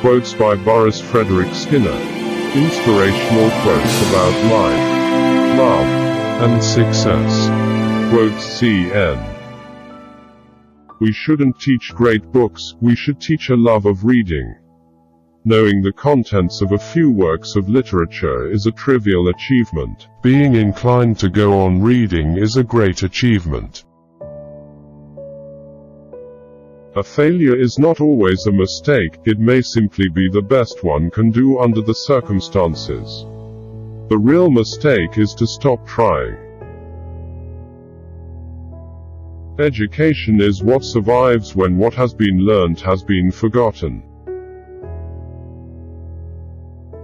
Quotes by Burrhus Frederic Skinner. Inspirational quotes about life, love, and success. Quotes CN. We shouldn't teach great books, we should teach a love of reading. Knowing the contents of a few works of literature is a trivial achievement. Being inclined to go on reading is a great achievement. A failure is not always a mistake, it may simply be the best one can do under the circumstances. The real mistake is to stop trying. Education is what survives when what has been learned has been forgotten.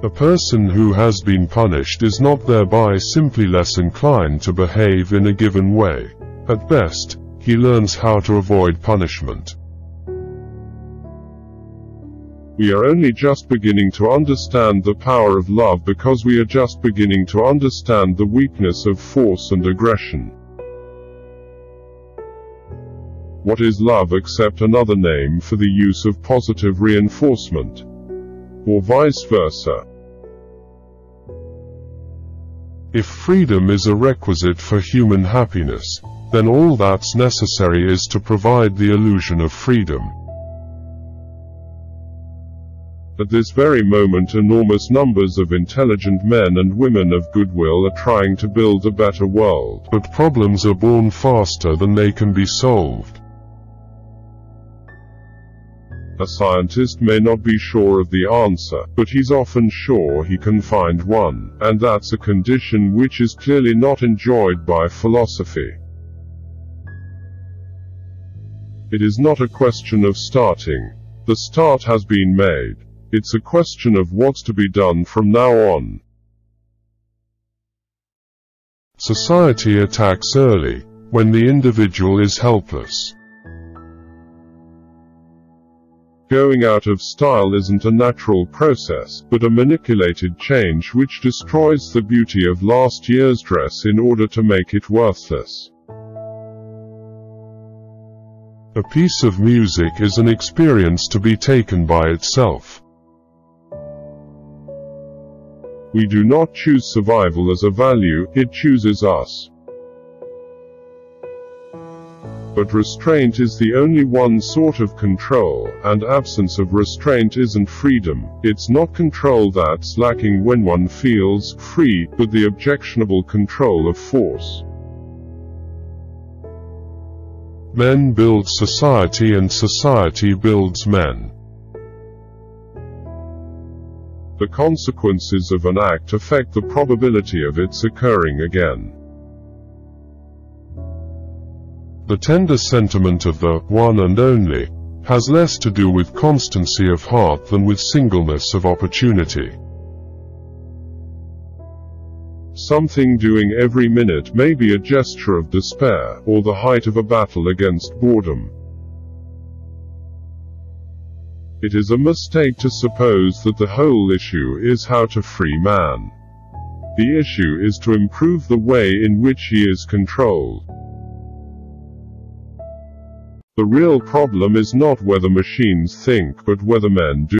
A person who has been punished is not thereby simply less inclined to behave in a given way. At best, he learns how to avoid punishment. We are only just beginning to understand the power of love because we are just beginning to understand the weakness of force and aggression. What is love except another name for the use of positive reinforcement? Or vice versa? If freedom is a requisite for human happiness, then all that's necessary is to provide the illusion of freedom. At this very moment, enormous numbers of intelligent men and women of goodwill are trying to build a better world. But problems are born faster than they can be solved. A scientist may not be sure of the answer, but he's often sure he can find one, and that's a condition which is clearly not enjoyed by philosophy. It is not a question of starting. The start has been made. It's a question of what's to be done from now on. Society attacks early, when the individual is helpless. Going out of style isn't a natural process, but a manipulated change which destroys the beauty of last year's dress in order to make it worthless. A piece of music is an experience to be taken by itself. We do not choose survival as a value, it chooses us. But restraint is the only one sort of control, and absence of restraint isn't freedom. It's not control that's lacking when one feels free, but the objectionable control of force. Men build society and society builds men. The consequences of an act affect the probability of its occurring again. The tender sentiment of the one and only has less to do with constancy of heart than with singleness of opportunity. Something doing every minute may be a gesture of despair, or the height of a battle against boredom. It is a mistake to suppose that the whole issue is how to free man. The issue is to improve the way in which he is controlled. The real problem is not whether machines think, but whether men do.